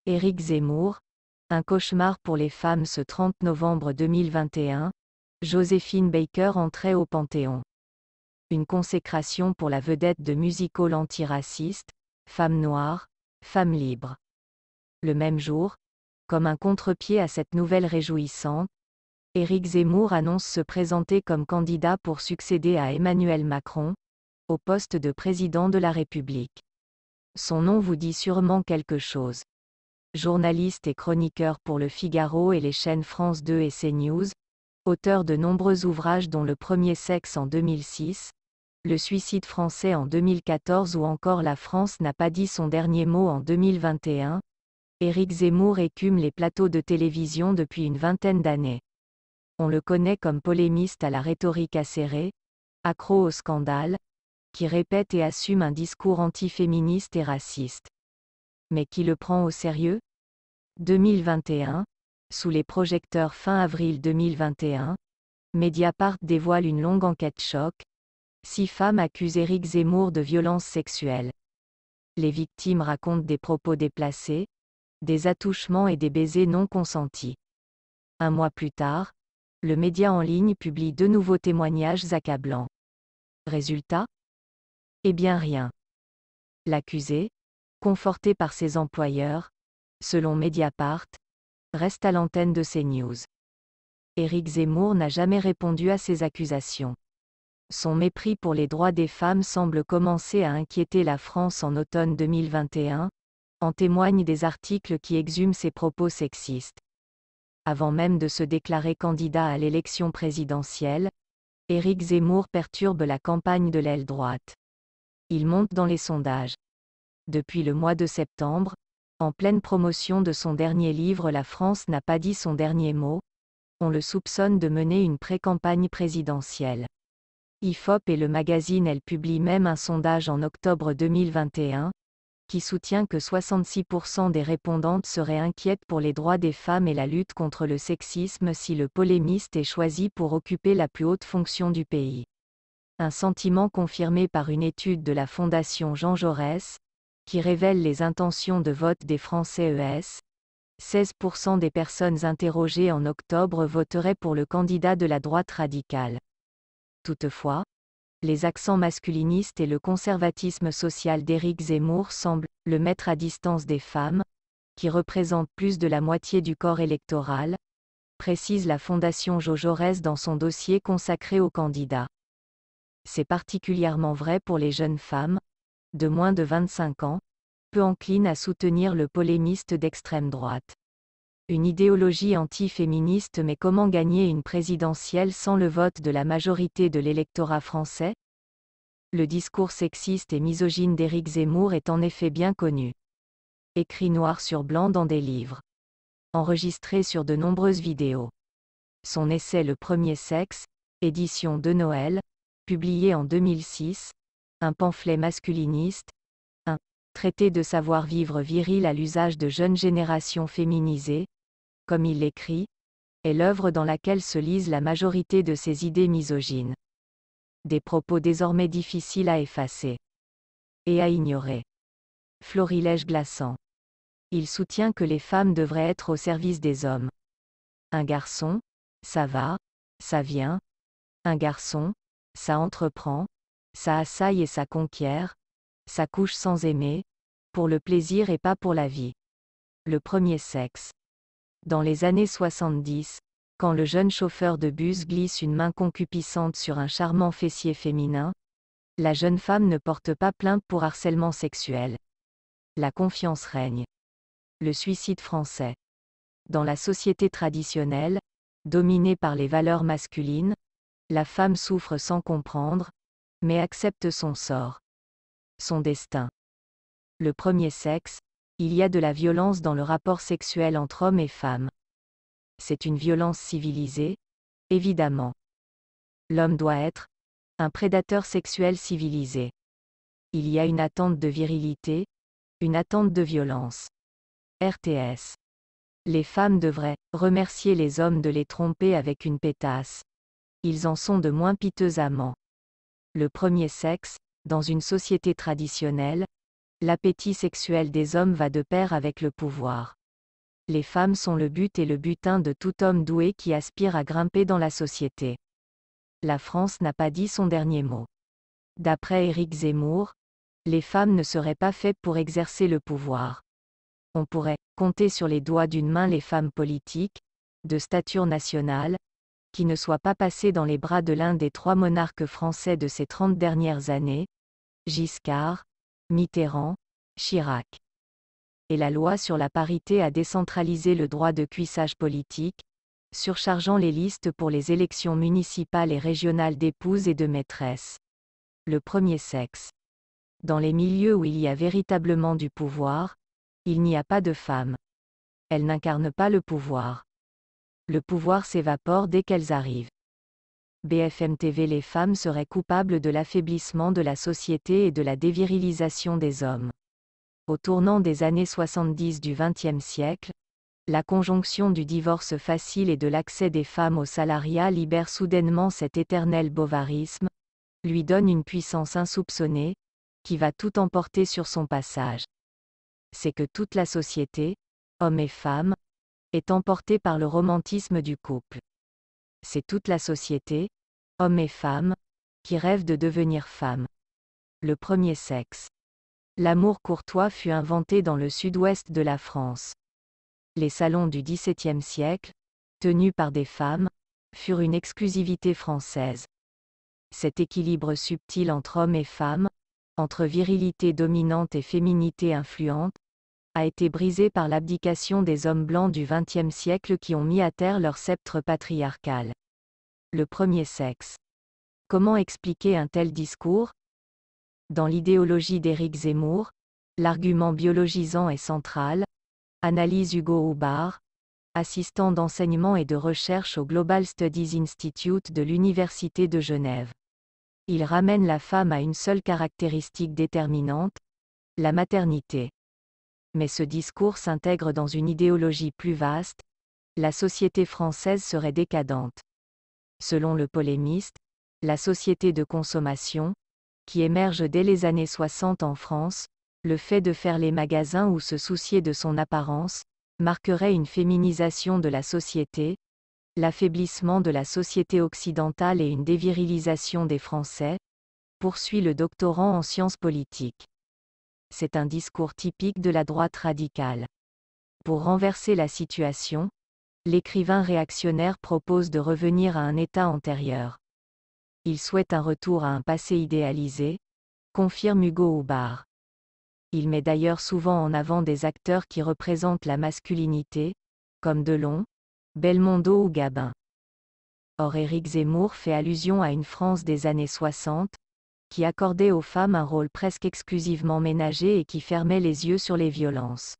Éric Zemmour, un cauchemar pour les femmes. Ce 30 novembre 2021, Joséphine Baker entrait au Panthéon. Une consécration pour la vedette de music-hall antiraciste, femme noire, femme libre. Le même jour, comme un contre-pied à cette nouvelle réjouissante, Éric Zemmour annonce se présenter comme candidat pour succéder à Emmanuel Macron, au poste de président de la République. Son nom vous dit sûrement quelque chose. Journaliste et chroniqueur pour Le Figaro et les chaînes France 2 et CNews, auteur de nombreux ouvrages dont Le Premier Sexe en 2006, Le Suicide français en 2014 ou encore La France n'a pas dit son dernier mot en 2021, Éric Zemmour écume les plateaux de télévision depuis une vingtaine d'années. On le connaît comme polémiste à la rhétorique acérée, accro au scandale, qui répète et assume un discours antiféministe et raciste. Mais qui le prend au sérieux ? 2021, sous les projecteurs fin avril 2021, Mediapart dévoile une longue enquête choc. 6 femmes accusent Éric Zemmour de violences sexuelles. Les victimes racontent des propos déplacés, des attouchements et des baisers non consentis. Un mois plus tard, le média en ligne publie 2 nouveaux témoignages accablants. Résultat ? Eh bien rien. L'accusé, conforté par ses employeurs, selon Mediapart, reste à l'antenne de CNews. Éric Zemmour n'a jamais répondu à ces accusations. Son mépris pour les droits des femmes semble commencer à inquiéter la France en automne 2021, en témoignent des articles qui exhument ses propos sexistes. Avant même de se déclarer candidat à l'élection présidentielle, Éric Zemmour perturbe la campagne de l'aile droite. Il monte dans les sondages. Depuis le mois de septembre, en pleine promotion de son dernier livre La France n'a pas dit son dernier mot, on le soupçonne de mener une pré-campagne présidentielle. IFOP et le magazine Elle publient même un sondage en octobre 2021, qui soutient que 66% des répondantes seraient inquiètes pour les droits des femmes et la lutte contre le sexisme si le polémiste est choisi pour occuper la plus haute fonction du pays. Un sentiment confirmé par une étude de la Fondation Jean Jaurès, qui révèle les intentions de vote des Français ES. 16% des personnes interrogées en octobre voteraient pour le candidat de la droite radicale. Toutefois, les accents masculinistes et le conservatisme social d'Éric Zemmour semblent le mettre à distance des femmes, qui représentent plus de la moitié du corps électoral, précise la Fondation Jean Jaurès dans son dossier consacré aux candidats. C'est particulièrement vrai pour les jeunes femmes, de moins de 25 ans, peu enclines à soutenir le polémiste d'extrême droite. Une idéologie anti-féministe, mais comment gagner une présidentielle sans le vote de la majorité de l'électorat français ? Le discours sexiste et misogyne d'Éric Zemmour est en effet bien connu. Écrit noir sur blanc dans des livres. Enregistré sur de nombreuses vidéos. Son essai Le Premier Sexe, édition de Noël, publié en 2006, un pamphlet masculiniste, un traité de savoir-vivre viril à l'usage de jeunes générations féminisées, comme il l'écrit, est l'œuvre dans laquelle se lise la majorité de ses idées misogynes. Des propos désormais difficiles à effacer et à ignorer. Florilège glaçant. Il soutient que les femmes devraient être au service des hommes. Un garçon, ça va, ça vient. Un garçon, ça entreprend, ça assaille et ça conquiert, ça couche sans aimer, pour le plaisir et pas pour la vie. Le premier sexe. Dans les années 70, quand le jeune chauffeur de bus glisse une main concupiscente sur un charmant fessier féminin, la jeune femme ne porte pas plainte pour harcèlement sexuel. La confiance règne. Le suicide français. Dans la société traditionnelle, dominée par les valeurs masculines, la femme souffre sans comprendre, mais accepte son sort. Son destin. Le premier sexe, il y a de la violence dans le rapport sexuel entre hommes et femmes. C'est une violence civilisée, évidemment. L'homme doit être un prédateur sexuel civilisé. Il y a une attente de virilité, une attente de violence. RTS. Les femmes devraient remercier les hommes de les tromper avec une pétasse. Ils en sont de moins piteux amants. Le premier sexe, dans une société traditionnelle, L'appétit sexuel des hommes va de pair avec le pouvoir. Les femmes sont le but et le butin de tout homme doué qui aspire à grimper dans la société. La France n'a pas dit son dernier mot. D'après Éric Zemmour, les femmes ne seraient pas faites pour exercer le pouvoir. On pourrait compter sur les doigts d'une main les femmes politiques, de stature nationale, qui ne soient pas passées dans les bras de l'un des 3 monarques français de ces 30 dernières années, Giscard, Mitterrand, Chirac. Et la loi sur la parité a décentralisé le droit de cuissage politique, surchargeant les listes pour les élections municipales et régionales d'épouses et de maîtresses. Le premier sexe. Dans les milieux où il y a véritablement du pouvoir, il n'y a pas de femmes. Elles n'incarnent pas le pouvoir. Le pouvoir s'évapore dès qu'elles arrivent. BFM TV. Les femmes seraient coupables de l'affaiblissement de la société et de la dévirilisation des hommes. Au tournant des années 70 du XXe siècle, la conjonction du divorce facile et de l'accès des femmes au salariat libère soudainement cet éternel bovarisme, lui donne une puissance insoupçonnée, qui va tout emporter sur son passage. C'est que toute la société, hommes et femmes, est emportée par le romantisme du couple. C'est toute la société, hommes et femmes, qui rêvent de devenir femmes. Le premier sexe. L'amour courtois fut inventé dans le sud-ouest de la France. Les salons du XVIIe siècle, tenus par des femmes, furent une exclusivité française. Cet équilibre subtil entre hommes et femmes, entre virilité dominante et féminité influente, a été brisé par l'abdication des hommes blancs du XXe siècle qui ont mis à terre leur sceptre patriarcal. Le premier sexe. Comment expliquer un tel discours ? Dans l'idéologie d'Éric Zemmour, l'argument biologisant est central, analyse Hugo Houbard, assistant d'enseignement et de recherche au Global Studies Institute de l'Université de Genève. Il ramène la femme à une seule caractéristique déterminante, la maternité. Mais ce discours s'intègre dans une idéologie plus vaste, la société française serait décadente. Selon le polémiste, la société de consommation, qui émerge dès les années 60 en France, le fait de faire les magasins ou se soucier de son apparence, marquerait une féminisation de la société, l'affaiblissement de la société occidentale et une dévirilisation des Français, poursuit le doctorant en sciences politiques. C'est un discours typique de la droite radicale. Pour renverser la situation, l'écrivain réactionnaire propose de revenir à un état antérieur. Il souhaite un retour à un passé idéalisé, confirme Hugo Houbard. Il met d'ailleurs souvent en avant des acteurs qui représentent la masculinité, comme Delon, Belmondo ou Gabin. Or Éric Zemmour fait allusion à une France des années 60, qui accordait aux femmes un rôle presque exclusivement ménager et qui fermait les yeux sur les violences.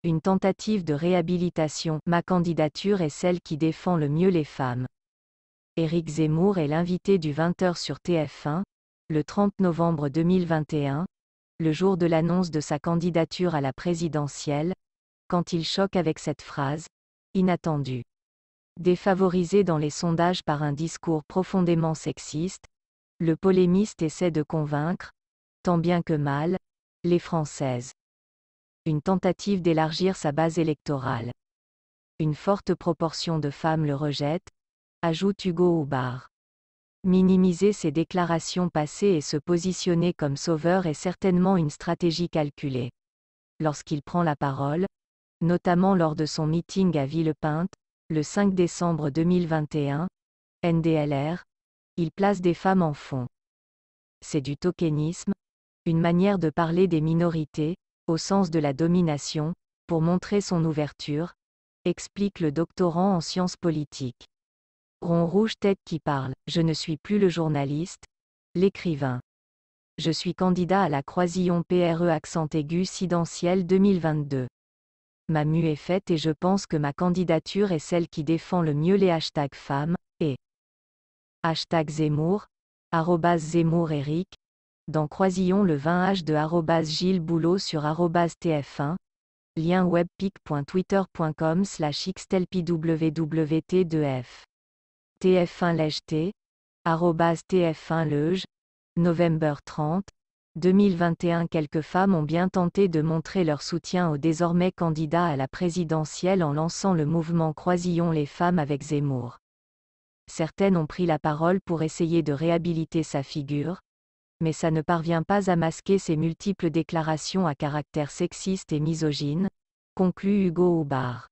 Une tentative de réhabilitation. Ma candidature est celle qui défend le mieux les femmes. Éric Zemmour est l'invité du 20h sur TF1, le 30 novembre 2021, le jour de l'annonce de sa candidature à la présidentielle, quand il choque avec cette phrase, inattendue. Défavorisé dans les sondages par un discours profondément sexiste, le polémiste essaie de convaincre, tant bien que mal, les Françaises. Une tentative d'élargir sa base électorale. Une forte proportion de femmes le rejettent, ajoute Hugo Houbard. Minimiser ses déclarations passées et se positionner comme sauveur est certainement une stratégie calculée. Lorsqu'il prend la parole, notamment lors de son meeting à Villepinte, le 5 décembre 2021, NDLR, il place des femmes en fond. C'est du tokenisme, une manière de parler des minorités, au sens de la domination, pour montrer son ouverture, explique le doctorant en sciences politiques. Rond rouge tête qui parle, je ne suis plus le journaliste, l'écrivain. Je suis candidat à la Croisillon PRE accent aigu Sidentiel 2022. Ma mue est faite et je pense que ma candidature est celle qui défend le mieux les hashtags femmes, et #Zemmour, @ZemmourEric, dans Croisillon le 20h de @Gilles Boulot sur @TF1, lien webpic.twitter.com/xtelpwwt2f. TF1 Lège T, @TF1 Leuge, November 30, 2021. Quelques femmes ont bien tenté de montrer leur soutien au désormais candidat à la présidentielle en lançant le mouvement Croisillons les femmes avec Zemmour. Certaines ont pris la parole pour essayer de réhabiliter sa figure, mais ça ne parvient pas à masquer ses multiples déclarations à caractère sexiste et misogyne, conclut Hugo Houbard.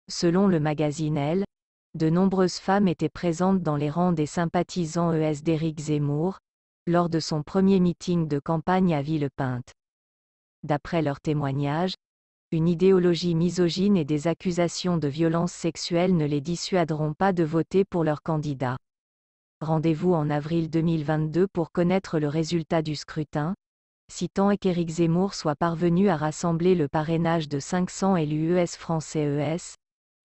Selon le magazine Elle, de nombreuses femmes étaient présentes dans les rangs des sympathisants d'Éric Zemmour, lors de son premier meeting de campagne à Villepinte. D'après leurs témoignages, une idéologie misogyne et des accusations de violences sexuelles ne les dissuaderont pas de voter pour leur candidat. Rendez-vous en avril 2022 pour connaître le résultat du scrutin, si tant est qu'Éric Zemmour soit parvenu à rassembler le parrainage de 500 élus français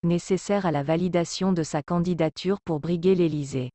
nécessaire à la validation de sa candidature pour briguer l'Élysée.